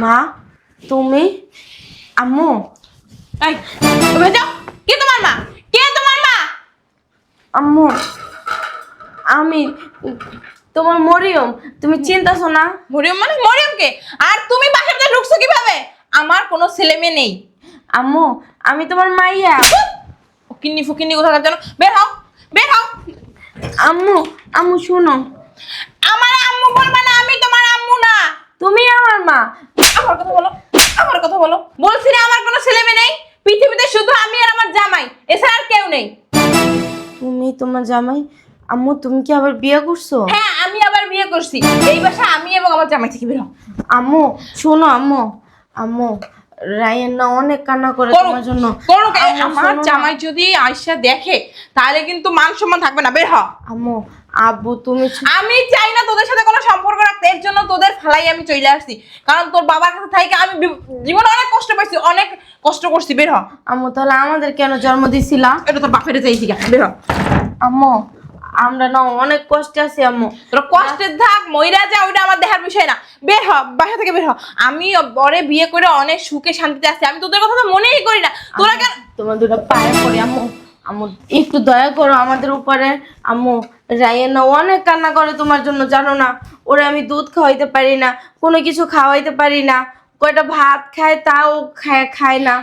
মা তুমি আম্মু এই তুমি যাও। কে তোমার মা? কে তোমার মা? আম্মু আমি তোমার মরিয়ম, তুমি চিন্তাছো না? মরিয়ম মানে মরিয়ম কে? আর তুমি বাসার ভিতরে ঢুকছো কিভাবে? আমার কোনো ছেলে মেয়ে নেই। আম্মু আমি তোমার মাইয়া। ফকিন্নি ফকিন্নি কোথাকার যেন, বের হও, বের হও। আম্মু আম্মু শুনো, আমার আম্মু বলবা না, আমি তোমার আম্মু না। তুমি আমার মা। আমার কথা বলো, আমার কথা বলো। বলছি না আমার কোনো ছেলে মেয়ে নেই। পৃথিবীতে শুধু আমি আর আমার জামাই, এছাড়া আর কেউ নেই। তুমি তোমার জামাই? আম্মু তুমি কি আবার বিয়ে করছো? হ্যাঁ, আমি আবার বিয়ে করছি। এই বাসা আমি এবং আমার জামাই থেকে বের হও। আম্মু শোনো, আম্মু আম্মু রায়ান না অনেক কান্না করে তোমার জন্য। করুক। আম্মু, আমার শোনো না। জামাই যদি আয়শা দেখে তাহলে কিন্তু মান সম্মান থাকবে না, বের হ। আম্মু আব্বু তুমি আমি চাই না তোদের সাথে কোনো সম্পর্ক রাখতে, এর জন্য তোদের ফালাই আমি চলে আসছি। কারণ তোর বাবার কাছে থাইকে আমি জীবনে অনেক কষ্ট পাইছি, অনেক কষ্ট করছি, বের হ। আম্মু তাহলে আমাদের কেন জন্ম দিছিলা? এটা তোর বাপের চাইছি, বের হ। আম্মু আমরা না অনেক কষ্টে আছি আম্মু। তোর কষ্টের থাক, মইরা যা, ওইটা আমার দেখার বিষয় না। বের হ, বাসা থেকে বের হ। আমি বরে বিয়ে করে অনেক সুখে শান্তিতে আছি, আমি তোদের কথা তো মনেই করি না। তোরা কেন? তোমার দুটো পায়ে পড়ি আম্মু, আম্মু একটু দয়া করো আমাদের উপরে। আম্মু রায়ান না অনেক কান্না করে তোমার জন্য, জানো না? ওরে আমি দুধ খাওয়াইতে পারি না, কোনো কিছু খাওয়াইতে পারি না, কয়টা ভাত খায় তাও খায় না।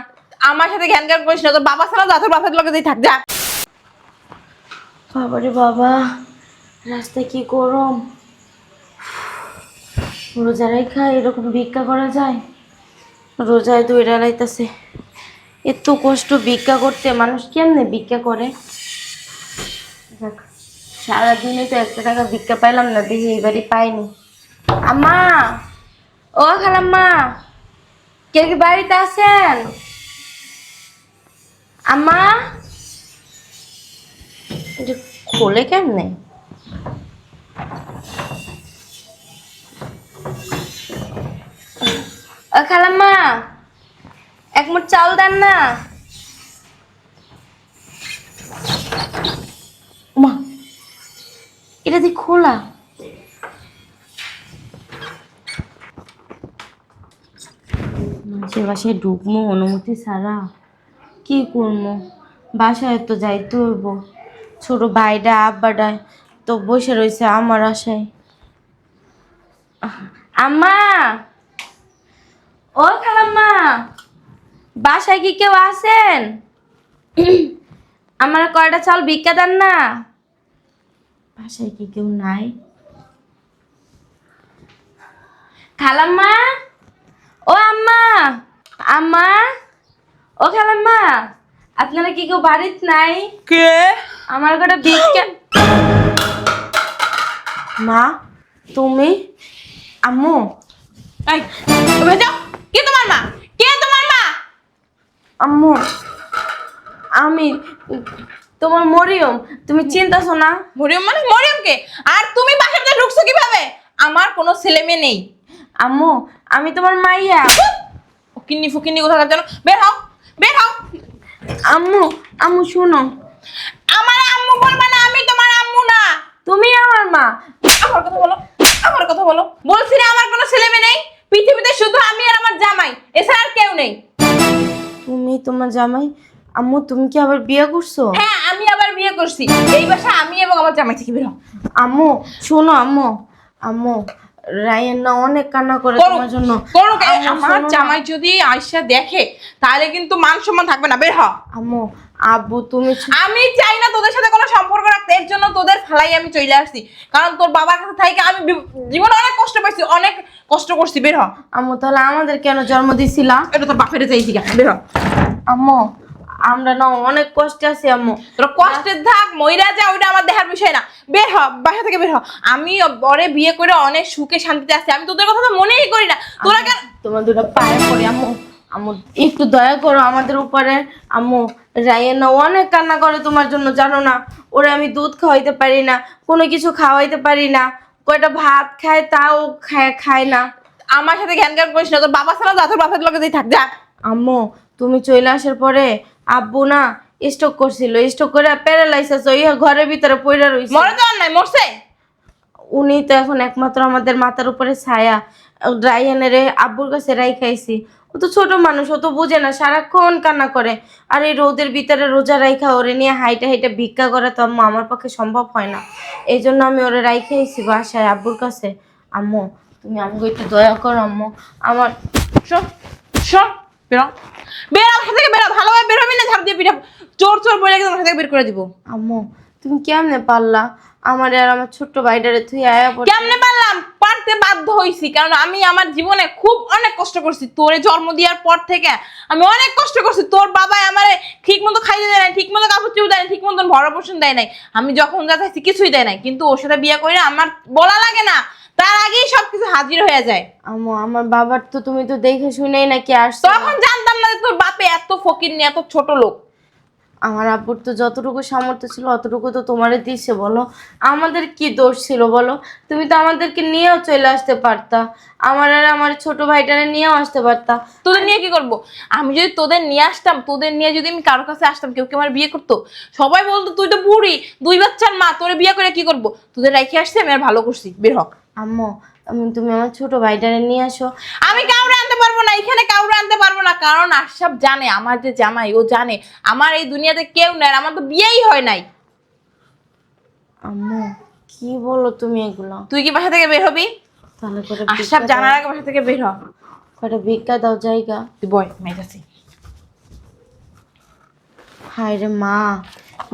আমার সাথে জ্ঞান জ্ঞান করিস না, তোর বাবা ছাড়া যা, তোর বাপের লগে যেই থাক, যা। বাবারে বাবা, রাস্তায় কি গরম! রোজারাই খায় এরকম ভিক্ষা করা যায়? রোজায় দইরা লাইতাছে, এত কষ্ট ভিক্ষা করতে, মানুষ কেমনে ভিক্ষা করে? যাক, সারাদিনে তো 1 টাকা ভিক্ষা পাইলাম না, দেখি এইবারই পাইনি। আম্মা, ও খালাম্মা, কে কি বাড়িতে আছেন? আম্মা, এটা খোলে কেমনে? ও খালাম্মা, 1 মুঠ চাউল দেন না। মা, এটা দিয়ে খোলা। মানুষের বাসায় ঢুকবো অনুমতি ছাড়া, কি করবো? বাসায় তো যাইতে হইব। ছোট ভাইটা আব্বাটা তো বসে রয়েছে আমার আশায়। আম্মা, ও খালাম্মা, বাসায় কি কেউ আছেন? আমার কয়টা চাল ভিক্ষা দেন না। বাসায় কি কেউ নাই? খালাম্মা, ও আম্মা, আম্মা, ও খালাম্মা, আপনারা কি কেউ বাড়িতে নাই? কে? আমার কটা ভিক্ষা। মা তুমি আম্মু এই তুমি যাও। কে তোমার মা? কে তোমার মা? আম্মু আমি তোমার মরিয়ম, তুমি চিন্তাছো না? মরিয়ম মানে মরিয়ম কে? আর তুমি বাসার ভিতরে ঢুকছো কিভাবে? আমার কোনো ছেলে মেয়ে নেই। আম্মু আমি তোমার মাইয়া। ফকিন্নি ফকিন্নি কোথাকার যেন, বের হও, বের হও। আম্মু আম্মু শুনো, আমার আম্মু বলবা না, আমি তোমার আম্মু না। তুমি আমার মা। আমার কথা বলো, আমার কথা বলো। বলছি না আমার কোনো ছেলে মেয়ে নেই। পৃথিবীতে শুধু আমি আর আমার জামাই, এছাড়া আর কেউ নেই। তুমি তোমার জামাই? আম্মু তুমি কি আবার বিয়ে করছো? হ্যাঁ, আমি আবার বিয়ে করছি। এই বাসা আমি এবং আমার জামাই থেকে বের হও। আম্মু শোনো, আম্মু আম্মু রায়ান না অনেক কান্না করে তোমার জন্য। করুক। আম্মু, আমার শোনো না। জামাই যদি আয়শা দেখে তাহলে কিন্তু মান সম্মান থাকবে না, বের হ। আম্মু আব্বু তুমি আমি চাই না তোদের সাথে কোনো সম্পর্ক রাখতে, এর জন্য তোদের ফালাই আমি চলে আসছি। কারণ তোর বাবার কাছে থাইকে আমি জীবনে অনেক কষ্ট পাইছি, অনেক কষ্ট করছি, বের হ। আম্মু তাহলে আমাদের কেন জন্ম দিছিলা? এটা তোর বাপের চাইছি, বের হ। আম্মু আমরা না অনেক কষ্টে আছি আম্মু। তোর কষ্টের থাক, মইরা যা, ওইটা আমার দেখার বিষয় না। বের হ, বাসা থেকে বের হ। আমি বরে বিয়ে করে অনেক সুখে শান্তিতে আছি, আমি তোদের কথা তো মনেই করি না। তোরা কেন? তোমার দুটো পায়ে পড়ি আম্মু, আম্মু একটু দয়া করো আমাদের উপরে। আম্মু রায়ান না অনেক কান্না করে তোমার জন্য, জানো না? ওরে আমি দুধ খাওয়াইতে পারি না, কোনো কিছু খাওয়াইতে পারি না, কয়টা ভাত খায় তাও খায় না। আমার সাথে জ্ঞান জ্ঞান করিস না, তোর বাবা ছাড়া যা, তোর বাপের লগে যেই থাক, যা। আম্মু তুমি চলে আসার পরে আব্বু না স্ট্রোক করছিল, স্ট্রোক করে প্যারালাইসিস হয়ে ঘরের ভিতরে পড়ে রইছে। মরে তো আর নাই, মরছে। উনি তো এখন একমাত্র আমাদের মাথার উপরে ছায়া। রাইয়ানের আব্বুর কাছে খাইছি। ও তো ছোট মানুষ, ও তো বুঝে না, সারাক্ষণ কান্না করে। আর এই রোদের ভিতরে রোজা রাইখা ওরে নিয়ে হাইটা হাইটা ভিক্ষা করে তো আম্মু আমার পক্ষে সম্ভব হয় না। এই জন্য আমি ওরে রাইখাইছি বাসায় আব্বুর কাছে। আম্মু তুমি আমাকে একটু দয়া করো আম্মু। আমার শোন শোন, বেরো বেরো আমার থেকে, বেরো ভালোভাবে বেরোবি না ঝাড় দিয়ে পিঠা চোর চোর বলে একদম থেকে বের করে দিব। আম্মু তুমি কেমনে পারলা আমার আর আমার ছোট্ট ভাইটারে তুই আয়া পড়তে? কেমনে পারলাম? পারতে বাধ্য হইছি, কারণ আমি আমার জীবনে খুব অনেক কষ্ট করছি। তোরে জন্ম দেওয়ার পর থেকে আমি অনেক কষ্ট করছি। তোর বাবা আমারে ঠিক মতো খাইতে দেয় নাই, ঠিক মতো কাপড় চুপড় দেয় নাই, ঠিক মতো ভরণ পোষণ দেয় নাই। আমি যখন যা চাইছি কিছুই দেয় নাই, কিন্তু ওর সাথে বিয়ে করে আমার বলা লাগে না, তার আগেই সবকিছু হাজির হয়ে যায়। আম্মু আমার বাবার তো তুমি তো দেখে শুনেই নাকি আসছো। তখন জানতাম না যে তোর বাপে এত ফকির নিয়ে এত ছোট লোক। আমার আব্বুর তো যতটুকু সামর্থ্য ছিল অতটুকু তো তোমারে দিছে, বলো আমাদের কি দোষ ছিল বলো? তুমি তো আমাদেরকে নিয়েও চলে আসতে পারতা, আমার আর আমার ছোট ভাইটারে নিয়েও আসতে পারতা। তোদের নিয়ে কি করব? আমি যদি তোদের নিয়ে আসতাম, তোদের নিয়ে যদি আমি কারোর কাছে আসতাম, কেউ কি আমার বিয়ে করতো? সবাই বলতো তুই তো বুড়ি, 2 বাচ্চার মা, তোরে বিয়ে করে কি করব? তোদের রেখে আসছি, আমি আর ভালো করছি, বের হ। আম্মু তুমি আমার ছোট ভাইটারে নিয়ে আসো। আমি কাউরে আনতে পারবো না, এখানে কাউরে আনতে পারবো না, কারণ আশরাফ জানে আমার যে জামাই, ও জানে আমার এই দুনিয়াতে কেউ নাই, আর আমার তো বিয়েই হয় নাই। আম্মু কি বলো তুমি এগুলো? তুই কি বাসা থেকে বের হবি? তাহলে করে আশরাফ জানার আগে বাসা থেকে বের হ। কয়টা ভিক্ষা দাও জায়গা। তুই বয় মেজাছি। হায় রে মা,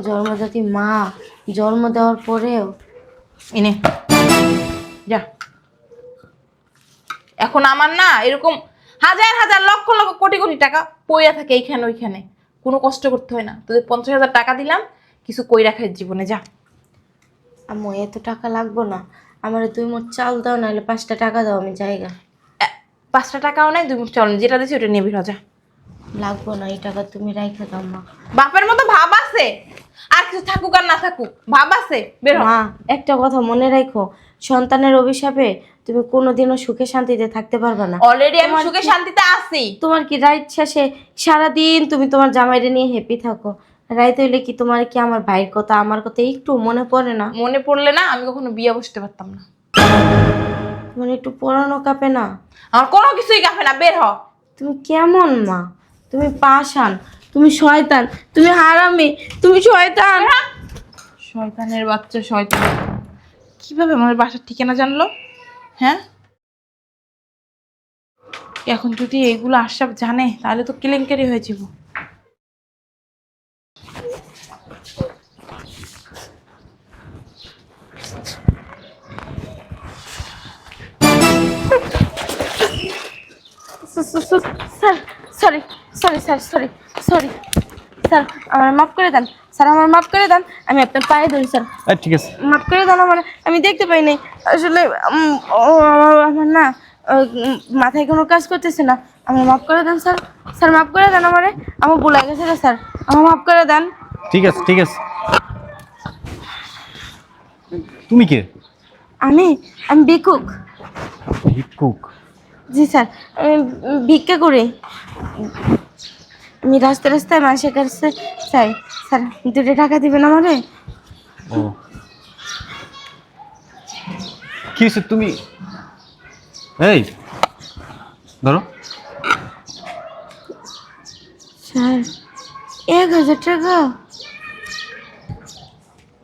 জন্মজাতি মা, জন্ম দেওয়ার পরেও। এনে যা। এখন আমার না এরকম হাজার হাজার লক্ষ লক্ষ কোটি কোটি টাকা পইয়া থাকে এইখানে ওইখানে, কোনো কষ্ট করতে হয় না। তোদের 50,000 টাকা দিলাম, কিছু কই রাখার জীবনে যা। আম্মু এত টাকা লাগবো না, আমার 2 মুঠ চাল দাও, নাহলে 5টা টাকা দাও, আমি জায়গা। 5টা টাকাও নাই, 2 মুঠ চল, যেটা দিচ্ছি ওটা নিয়ে বের হ যা। লাগবো না, এই টাকা তুমি রাইখা দাও মা। বাপের মতো ভাব আছে, আর কিছু থাকুক আর না থাকুক ভাব আছে, বের হ। মা একটা কথা মনে রাখো, সন্তানের অভিশাপে তুমি কোনোদিনও সুখে শান্তিতে থাকতে পারবে না। অলরেডি আমি সুখে শান্তিতে আছি। তোমার কি রাইত শেষে সারাদিন তুমি তোমার জামাইরে নিয়ে হ্যাপি থাকো, রাইত হইলে কি তোমার কি আমার ভাইয়ের কথা আমার কথা একটু মনে পড়ে না? মনে পড়লে না আমি কখনো বিয়ে বসতে পারতাম না। তোমার একটু পড়ানো কাঁপে না? আমার কোনো কিছুই কাঁপে না, বের হ। তুমি কেমন মা? তুমি পাষাণ, তুমি শয়তান, তুমি হারামি, তুমি শয়তান। শয়তানের বাচ্চা শয়তান। কিভাবে আমার বাসার ঠিকানা জানলো? হ্যাঁ, এখন যদি এগুলো আশরাফ জানে তাহলে তো কেলেঙ্কারি হয়ে যাব। Sir sorry sorry sir sorry sorry sir, আমার মাফ করে দেন স্যার, আমার মাফ করে দেন, আমি আপনার পায়ে ধরি স্যার। ঠিক আছে। মাফ করে দেন আমার, আমি দেখতে পাই নাই আসলে। আমার না মাথায় কোনো কাজ করতেছে না, আমার মাফ করে দেন স্যার। স্যার মাফ করে দেন আমারে, আমার ভুল হয়ে গেছে স্যার, আমার মাফ করে দেন। ঠিক আছে ঠিক আছে। তুমি কে? আমি আমি ভিক্ষুক। ভিক্ষুক? জি স্যার, আমি ভিক্ষা করি। আমি রাস্তায় রাস্তায় মানুষের কাছে চাই স্যার, 2 টাকা দিবেন আমারে? ও কি হয়েছে তুমি? এই ধরো। স্যার 1,000 টাকা,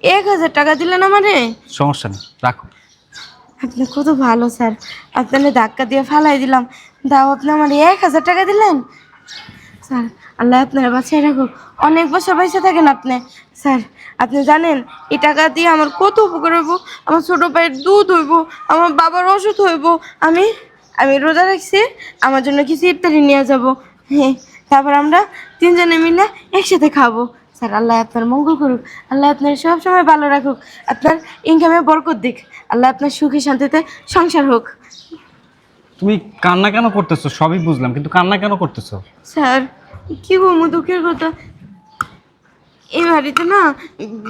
1,000 টাকা দিলেন আমারে? সমস্যা নেই, রাখো। আপনি কত ভালো স্যার, আপনার ধাক্কা দিয়ে ফালাই দিলাম, দাও আপনি আমার 1,000 টাকা দিলেন। স্যার আল্লাহ আপনার বাঁচিয়ে রাখুক, অনেক বছর বেঁচে থাকেন আপনি। স্যার আপনি জানেন এই টাকা দিয়ে আমার কত উপকার হইব, আমার ছোটো ভাইয়ের দুধ হইব, আমার বাবার ওষুধ হইব। আমি আমি রোজা রাখছি, আমার জন্য কিছু ইফতারি নিয়ে যাব, হ্যাঁ, তারপর আমরা 3 জনে মিলে একসাথে খাবো। স্যার আল্লাহ আপনার মঙ্গল করুক, আল্লাহ আপনার সব সময় ভালো রাখুক, আপনার ইনকামে বরকত দিক, আল্লাহ আপনার সুখে শান্তিতে সংসার হোক। তুমি কান্না কেন করতেছো? সবই বুঝলাম, কিন্তু কান্না কেন করতেছো? স্যার কি বলবো দুঃখের কথা, এই বাড়িতে না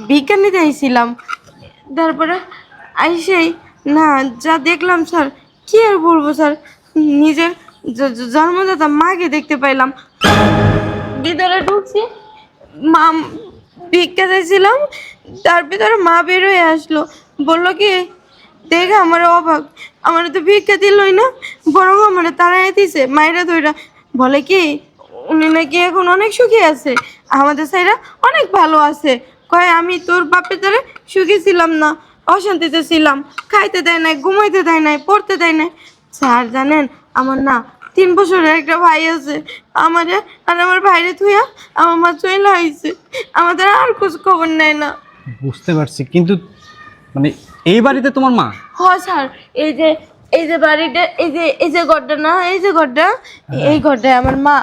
ভিক্ষা নিতে আইছিলাম, তারপরে আইসেই না যা দেখলাম স্যার, কি আর বলবো স্যার, নিজের জন্মদাতা মাকে দেখতে পাইলাম। ভিতরে ঢুকছি, মা ভিক্ষা চাইছিলাম, তার ভিতরে মা বের হয়ে আসলো, বললো কি দেখে আমার অবাক, আমার তো ভিক্ষা দিলই না, বরং আমার তাড়াই দিছে মায়েরা ধইরা। বলে কি উনি নাকি এখন অনেক সুখী আছে, আমাদের সাইরা অনেক ভালো আছে। কয় আমি তোর বাপের দ্বারা সুখী ছিলাম না, অশান্তিতে ছিলাম, খাইতে দেয় নাই, ঘুমাইতে দেয় নাই, পড়তে দেয় নাই। স্যার জানেন আমার না 3 বছরের একটা ভাই আছে, আমারে আর আমার ভাইরে থুইয়া আমার মা চলে আইছে, আমাদের আর খোঁজ খবর নেয় না। বুঝতে পারছি, কিন্তু মানে এই বাড়িতে তোমার মা? হ স্যার, এই যে বাড়িটা, এই যে ঘরটা না, এই যে ঘরটা, এই ঘরটায় আমার মা।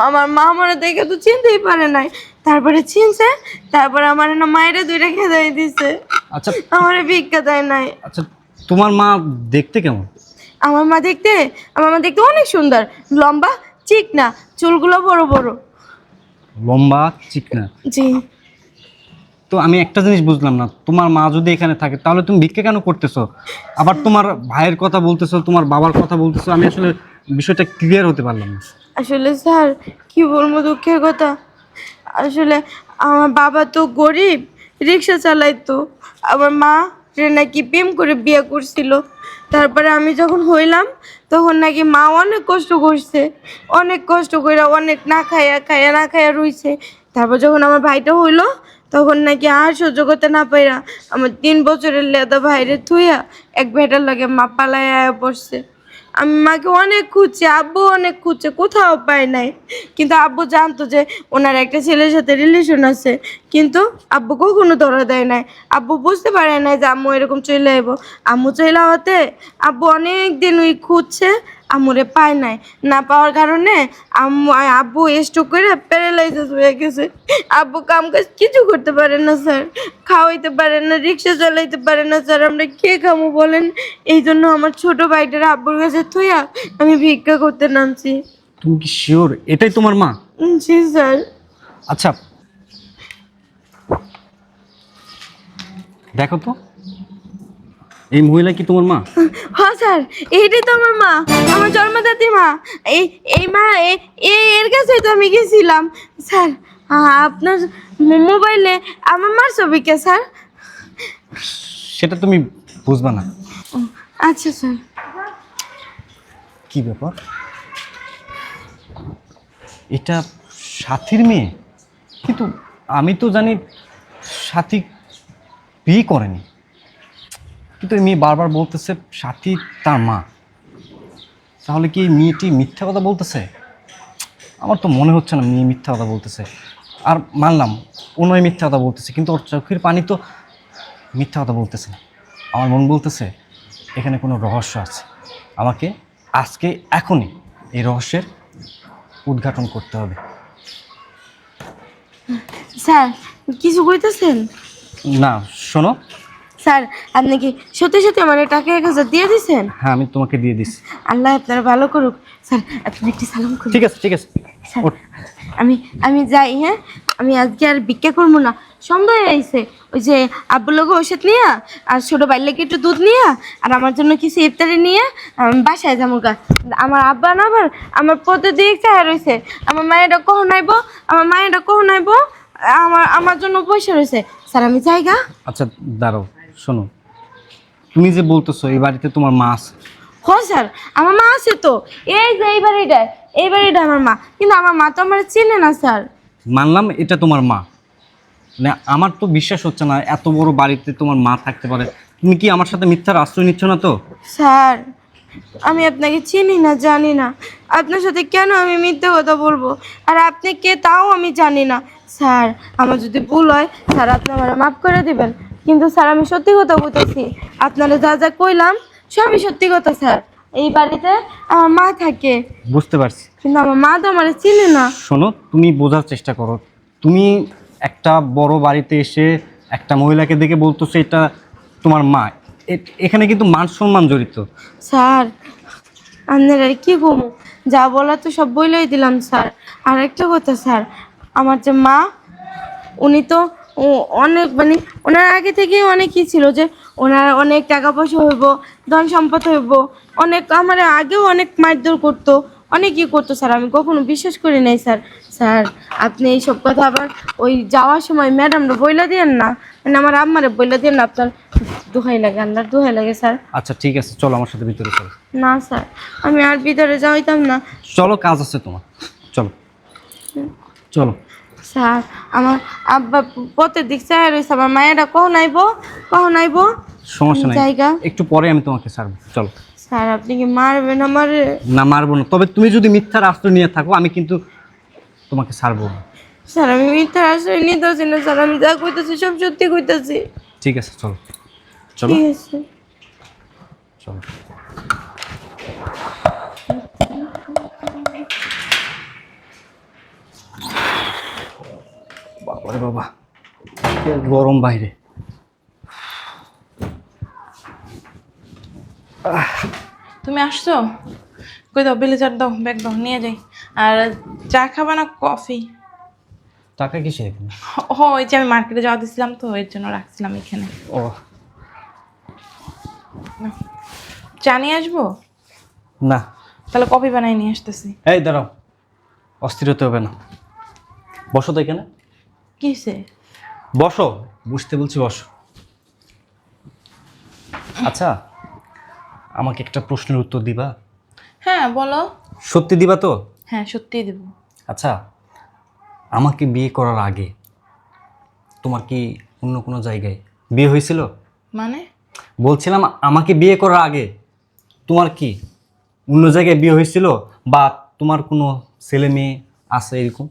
আমার মা আমার দেখে তো চিনতেই পারে নাই, তারপরে চিনছে, তারপরে আমার না মায়েরা 2টা খেদাই দিছে। আচ্ছা আমার ভিক্ষা দেয় নাই। আচ্ছা, তোমার মা দেখতে কেমন? আমার মা দেখতে অনেক সুন্দর, লম্বা, চিকনা, চুলগুলো বড় বড়। লম্বা, চিকনা? জি। তো আমি একটা জিনিস বুঝলাম না, তোমার মা যদি এখানে থাকে তাহলে তুমি ভিক্ষা কেন করতেছো? আবার তোমার ভাইয়ের কথা বলতেছো, তোমার বাবার কথা বলতেছো, আমি আসলে বিষয়টা ক্লিয়ার হতে পারলাম না। আসলে স্যার কি বলবো, দুঃখের কথা। আসলে আমার বাবা তো গরিব, রিক্সা চালাইতো। আমার মা নাকি প্রেম করে বিয়ে করছিল। তারপরে আমি যখন হইলাম তখন নাকি মা অনেক কষ্ট করছে, অনেক কষ্ট করে, অনেক না খাইয়া রইছে। তারপর যখন আমার ভাইটা হইলো তখন নাকি আর সহ্য করতে না পাইরা আমার 3 বছরের লেদা ভাইরে থুইয়া এক বেটার লাগে মা পালায় আয়া পড়ছে। আমি মাকে অনেক খুঁজছি, আব্বু অনেক খুঁজছে, কোথাও পাই নাই। কিন্তু আব্বু জানতো যে ওনার একটা ছেলের সাথে রিলেশন আছে, কিন্তু আব্বু কখনো ধরা দেয় নাই। আব্বু বুঝতে পারে নাই যে আম্মু এরকম চলে আইব। আম্মু চলে হতে আব্বু অনেক দিন ওই খুঁজছে, আম্মুরে পায় নাই। না পাওয়ার কারণে আব্বু স্ট্রোক করে প্যারালাইসিস হয়ে গেছে। আব্বু কাম কাজ কিছু করতে পারে না স্যার, খাওয়াইতে পারে না, রিক্সা চালাইতে পারে না স্যার। আমরা কে খামো বলেন? এই জন্য আমার ছোট ভাইটার আব্বুর কাছে থইয়া আমি ভিক্ষা করতে নামছি। তুমি কি শিওর এটাই তোমার মা? জি স্যার। আচ্ছা দেখো তো, এই মহিলা কি তোমার মা? হ্যাঁ স্যার, এইটাই তো আমার মা, আমার জন্মদাত্রী মা। এই মা এর কাছে তো আমি গেছিলাম স্যার। আপনার মোবাইলে আমার মার ছবি কে স্যার? সেটা তুমি বুঝবা না। আচ্ছা স্যার। কি ব্যাপার, এটা সাথীর মেয়ে? কিন্তু আমি তো জানি সাথী বিয়ে করেনি, কিন্তু এই মেয়ে বারবার বলতেছে সাথী তার মা। তাহলে কি এই মেয়েটি মিথ্যা কথা বলতেছে? আমার তো মনে হচ্ছে না মেয়ে মিথ্যা কথা বলতেছে। আর মানলাম ও নয় মিথ্যা কথা বলতেছে, কিন্তু ওর চোখের পানি তো মিথ্যা কথা বলতেছে না। আমার মন বলতেছে এখানে কোনো রহস্য আছে। আমাকে আজকে এখনই এই রহস্যের উদ্ঘাটন করতে হবে। স্যার কিছু কইতেছেন? না শোনো, স্যার আপনি কি সত্যি সত্যি আমার টাকা 1000 দিয়ে দিছেন? হ্যাঁ আমি তোমাকে দিয়ে দিচ্ছি। আল্লাহ আপনার ভালো করুক। স্যার আপনি একটু সালাম করুন। ঠিক আছে ঠিক আছে, স্যার, আমি যাই। হ্যাঁ, আমি আজকে আর ভিক্ষা করবো না। সন্ধ্যা হয়ে আইছে, ওই যে আব্বুর লোক ওষুধ নিয়ে আর ছোটো বাইরকে একটু দুধ নিয়ে আর আমার জন্য কিছু ইফতারি নিয়ে বাসায় যাবো গা। আমার আব্বা না আবার আমার প্রতিদিন চায় রয়েছে, আমার মায়েরা কখন আইব, আমার মায়েরা কখন আইব, আমার জন্য পয়সা রয়েছে। স্যার আমি যাই গা। আচ্ছা দাঁড়াও, শোনো, তুমি যে বলতেছো এই বাড়িতে তোমার মা আছে? হ্যাঁ স্যার আমার মা আছে তো, এই যে এই বাড়িটা আমার মা, কিন্তু আমার মা তো আমার চিনে না স্যার। মানলাম এটা তোমার মা, মানে আমার তো বিশ্বাস হচ্ছে না এত বড় বাড়িতে তোমার মা থাকতে পারে। তুমি কি আমার সাথে মিথ্যার আশ্রয় নিচ্ছ না তো? স্যার আমি আপনাকে চিনি না, জানি না, আপনার সাথে কেন আমি মিথ্যে কথা বলবো, আর আপনি কে তাও আমি জানি না। স্যার আমার যদি ভুল হয় স্যার আপনি আমার মাফ করে দিবেন, কিন্তু স্যার আমি সত্যি কথা বলতেছি, আপনারা যা যা কইলাম সবই সত্যি কথা স্যার। এই বাড়িতে আমার মা থাকে। বুঝতে পারছি, কিন্তু আমার মা তো আমার চিনে না। শোনো তুমি বোঝার চেষ্টা করো। তুমি একটা বড় বাড়িতে এসে একটা মহিলাকে দেখে বলতেছো এটা তোমার মা, এখানে কিন্তু মান সম্মান জড়িত। স্যার আপনারা কি ঘুমো, যা বলার তো সব বইলেই দিলাম স্যার। আর একটা কথা স্যার, আমার যে মা উনি তো অনেক মানে ওনার আগে থেকেই অনেকই ছিল যে ওনার অনেক টাকা পয়সা হইব, ধন সম্পদ হইব, অনেক আমার আগেও অনেক মারধর করতো, অনেকই করতো স্যার। আমি কখনো বিশ্বাস করি নাই স্যার। স্যার আপনি এইসব কথা আবার ওই যাওয়ার সময় ম্যাডামরা বইলা দিয়েন না, না আমার আম্মারে বলে দিন না, আপনার দোহাই লাগে, আল্লাহর দোহাই লাগে স্যার। আচ্ছা ঠিক আছে, চলো আমার সাথে ভিতরে চলো। না স্যার, আমি আর ভিতরে যাইতাম না। চলো, কাজ আছে তোমার, চলো চলো। স্যার আমার আব্বা পথের দিক চাই রয়েছে, আমার মায়েরা কখন আইবো? সমস্যা নাই, জায়গা একটু পরে আমি তোমাকে ছাড়বো, চলো। স্যার আপনি কি মারবেন আমারে? না, মারবো না, তবে তুমি যদি মিথ্যার আশ্রয় নিয়ে থাকো আমি কিন্তু তোমাকে ছাড়বো না। স্যার আমি মিথ্যার আশ্রয় নিতেছি না স্যার, আমি যা কইতেছি সব সত্যি কইতেছি। ঠিক আছে, চলো চলো ঠিক আছে। চলো। বাবারে বাবা, কি গরম বাইরে। তুমি আসছো? কই দাও, ব্লেজার দাও, ব্যাগ দাও, নিয়ে যাই। আর চা খাবা না কফি? টাকা কিসে এখানে? ও ওই যে আমি মার্কেটে যাওয়া দিছিলাম তো, এর জন্য রাখছিলাম এখানে। ও চা নিয়ে আসবো? না, তাহলে কফি বানাই নিয়ে আসতেছি। এই দাঁড়াও, অস্থির হতে হবে না, বসো তো এখানে, কিসে? বসো, বুঝতে বলছি, বসো। আচ্ছা, আমাকে একটা প্রশ্নের উত্তর দিবা? হ্যাঁ বলো। সত্যি দিবা তো? হ্যাঁ সত্যিই দেবো। আচ্ছা, আমাকে বিয়ে করার আগে তোমার কি অন্য কোনো জায়গায় বিয়ে হয়েছিল? মানে? বলছিলাম আমাকে বিয়ে করার আগে তোমার কি অন্য জায়গায় বিয়ে হয়েছিল, বা তোমার কোনো ছেলে মেয়ে আছে এরকম?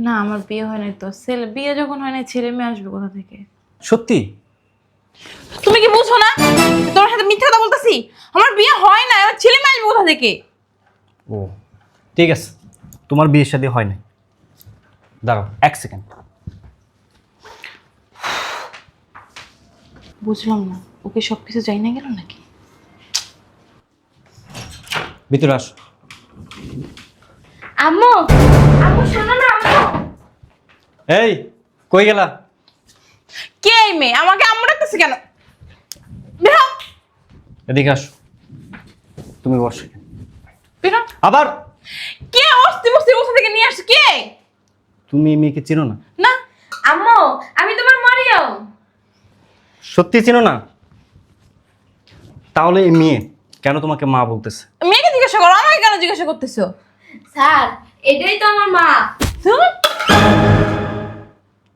না আমার বিয়ে হয় নাই তো। বিয়ে যখন হয় নাই ছেলে মেয়ে আসবে কোথা থেকে? সত্যি? তুমি কি বুঝো না? তোমার সাথে মিথ্যা কথা বলতেছি? আমার বিয়ে হয় না, আমার ছেলে মেয়ে আসবে কোথা থেকে? ও ঠিক আছে, তোমার বিয়ের শাদী হয় নাই। দাঁড়াও 1 সেকেন্ড। বুঝলাম না, ওকে সব কিছু যাই না গেল নাকি? ভিতরে আসো। আম্মু, আম্মু শোনো না আম্মু। এই কই গেলা? কে এই মেয়ে? আমাকে আম্মু ডাকতেছে কেন? বের হও। এদিকে আসো, তুমি বসো। বের হও। আবার কে অস্তি বস্তি কোথা থেকে নিয়ে আসছে? কে? তুমি এই মেয়েকে চিনো না? না। আম্মু আমি তোমার মরিয়ম। সত্যি চিনো না? তাহলে এই মেয়ে কেন তোমাকে মা বলতেছে? মেয়েকে জিজ্ঞাসা করো, আমাকে কেন জিজ্ঞাসা করতেছো? স্যার এটাই তো আমার মা।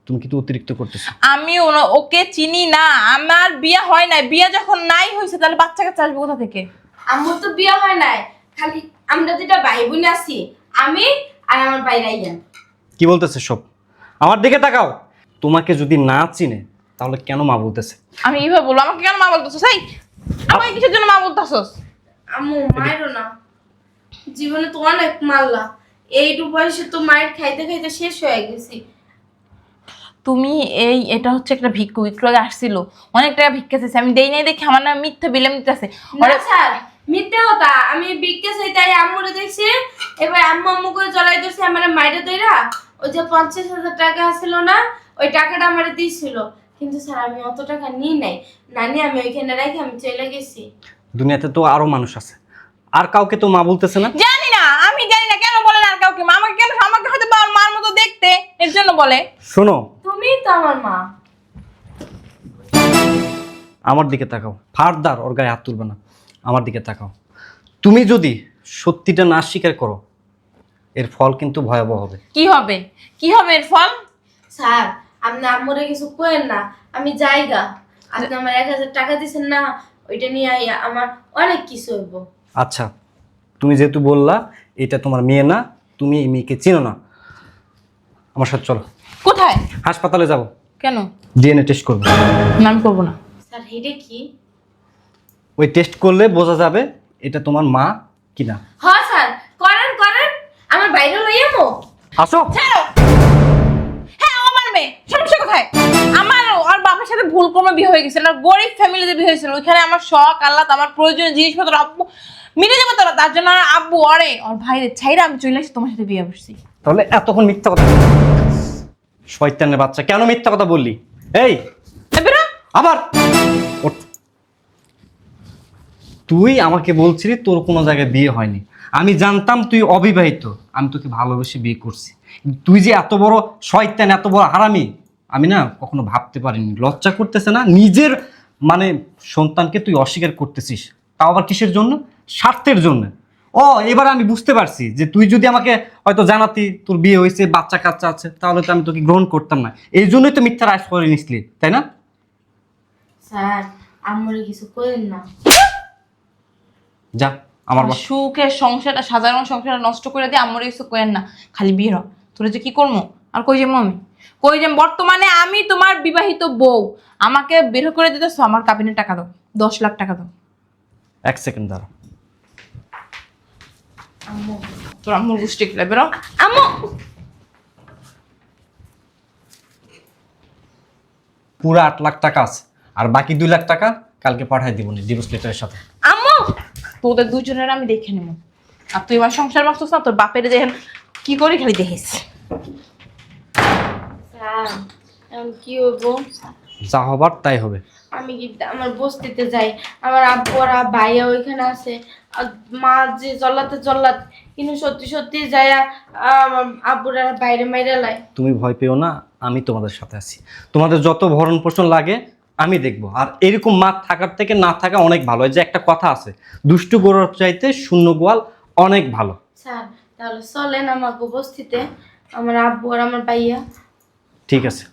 তুমি কিন্তু অতিরিক্ত করতেছো। আমি ওকে চিনি না, আমার বিয়ে হয় নাই। বিয়ে যখন নাই হয়েছে তাহলে বাচ্চা কাচ্চা আসবে কোথা থেকে? আম্মুর তো বিয়ে হয় নাই, খালি আমরা দুটা ভাই বোন আছি, আমি আর আমার ভাই রাইয়ান। কি বলতেছে সব? আমার দিকে তাকাও। তোমাকে যদি না চিনে তাহলে কেন মা বলতেছে? আমি এইভাবে বলবো? আমাকে কেন মা বলতেছস? এই আমাকে কিসের জন্য মা বলতেছস? আম্মু মায়েরও না, জীবনে তো অনেক মারলা, এইটু বয়সে তো মায়ের খাইতে খাইতে শেষ হয়ে গেছি। তুমি এটা হচ্ছে একটা ভিক্ষু, একটু আগে আসছিল, অনেক টাকা ভিক্ষা চাইছে, আমি দেই নাই দেখে আমার নাম মিথ্যা বিলেম দিতেছে। না স্যার মিথ্যে কথা, আমি বিক্কে চাইতে আম্মুরে দেখছি, এবার আম্মু আম্মু করে জড়াই ধরছি আমার মাইরে দইরা। ওই যে 50,000 টাকা ছিল না, ওই টাকাটা আমার দিয়েছিল, কিন্তু স্যার আমি অত টাকা নিই নাই, নানি আমি ওইখানে রেখে আমি চলে গেছি। দুনিয়াতে তো আরো মানুষ আছে, আর কাউকে তো মা বলতেছে না। জানি না, আমি জানি না কেন বলেন আর কাউকে মা। আমাকে কেন? আমাকে হয়তো বা ওর মার মতো দেখতে, এর জন্য বলে। শোনো, তুমিই তো আমার মা। আমার দিকে তাকাও, ফারদার ওর গায়ে হাত তুলবে না। আমার দিকে তাকাও। তুমি যদি সত্যিটা না স্বীকার করো, এর ফল কিন্তু ভয়াবহ হবে। কি হবে? কি হবে এর ফল? স্যার আপনি আম্মুরে কিছু কইেন না, আমি যাইগা। আপনি আমার 1,000 টাকা দিছেন না, ওইটা নিয়ে আইয়া আমার অনেক কিছু হইব। আচ্ছা, তুমি যেহেতু বললা এটা তোমার মেয়ে না, তুমি এই মেয়েকে চেনো না, আমার সাথে চলো। কোথায়? হাসপাতালে যাব, কেন? ডিএনএ টেস্ট করবো। না আমি করবো না। স্যার হেডে কি? ওই টেস্ট করলে বোঝা যাবে এটা তোমার মা কিনা। হ্যাঁ স্যার করেন করেন, আমার বাইরে লইয়ামো। আসো। ছাড়ো। হ্যাঁ ও আমার মেয়ে, সমস্যা কোথায়? আমার ওর বাবার সাথে ভুল ক্রমে বিয়ে হয়ে গেছিল, আর গরিব ফ্যামিলিতে বিয়ে হয়েছিল। ওইখানে আমার শখ আল্লাহ, আমার প্রয়োজনীয় জিনিসপত্র আব্বু মিটে যাবে তোরা, তার জন্য আর আব্বু ওর ভাইরে ছাইরা আমি চলে আসি তোমার সাথে বিয়ে বসছি। তাহলে এতক্ষণ মিথ্যা কথা, শয়তানের বাচ্চা, কেন মিথ্যা কথা বললি? এই বেরো। আবার ওঠ। তুই আমাকে বলছিলি তোর কোনো জায়গায় বিয়ে হয়নি, আমি জানতাম তুই অবিবাহিত, আমি তোকে ভালোবেসে বিয়ে করছি। তুই যে এত বড় শয়তান, এত বড় হারামি, আমি না কখনো ভাবতে পারিনি, লজ্জা করতেছে না নিজের মানে সন্তানকে তুই অস্বীকার করতেছিস, তাও আবার কিসের জন্য? স্বার্থের জন্য। ও এবার আমি বুঝতে পারছি যে তুই যদি আমাকে হয়তো জানাতি তোর বিয়ে হয়েছে, বাচ্চা কাচ্চা আছে, তাহলে তো আমি তোকে গ্রহণ করতাম না। এই জন্যই তো মিথ্যা রাজ করে নিসলি, তাই না? স্যার আমার কিছু করেন না। যা আমার আমার সুখের সংসারটা, সাধারণ সংসারটা নষ্ট করে দিয়ে আমার কিছু কেন না, খালি বিয়ে হ। তোরা যে কি করবো আর কই যাবো আমি? কই যাম? বর্তমানে আমি তোমার বিবাহিত বউ, আমাকে বের করে দিতেছো। আমার কাবিনের টাকা দাও, 10 লাখ টাকা দাও। এক সেকেন্ড দাঁড়া। আম্মু তোর আম্মুর গোষ্ঠী খেলে বেরো। আম্মু পুরো 8 লাখ টাকা আছে, আর বাকি 2 লাখ টাকা কালকে পাঠাই দিব ডিভোর্স লেটারের সাথে। আম্মু, তোদের দুজনের আমি দেখে নেব। আর তুই আমার সংসার বাঁচছিস না, তোর বাপের দেখেন কি করি খালি দেখিস। স্যার এখন কি হইব? যা হবার তাই হবে। আমি কি আমার বস্তিতে যাই, আমার আব্বু আর ভাইয়া ওইখানে আছে, আর মা যে জল্লাতে জল্লাত, কিন্তু সত্যি সত্যি যাইয়া আব্বুর আর বাইরে মাইরা লাই। তুমি ভয় পেও না, আমি তোমাদের সাথে আছি। তোমাদের যত ভরণ পোষণ লাগে আমি দেখবো। আর এরকম মা থাকার থেকে না থাকা অনেক ভালো। এই যে একটা কথা আছে, দুষ্টু গরুর চাইতে শূন্য গোয়াল অনেক ভালো। স্যার তাহলে চলেন আমাকে বস্তিতে, আমার আব্বু আর আমার ভাইয়া। ঠিক আছে।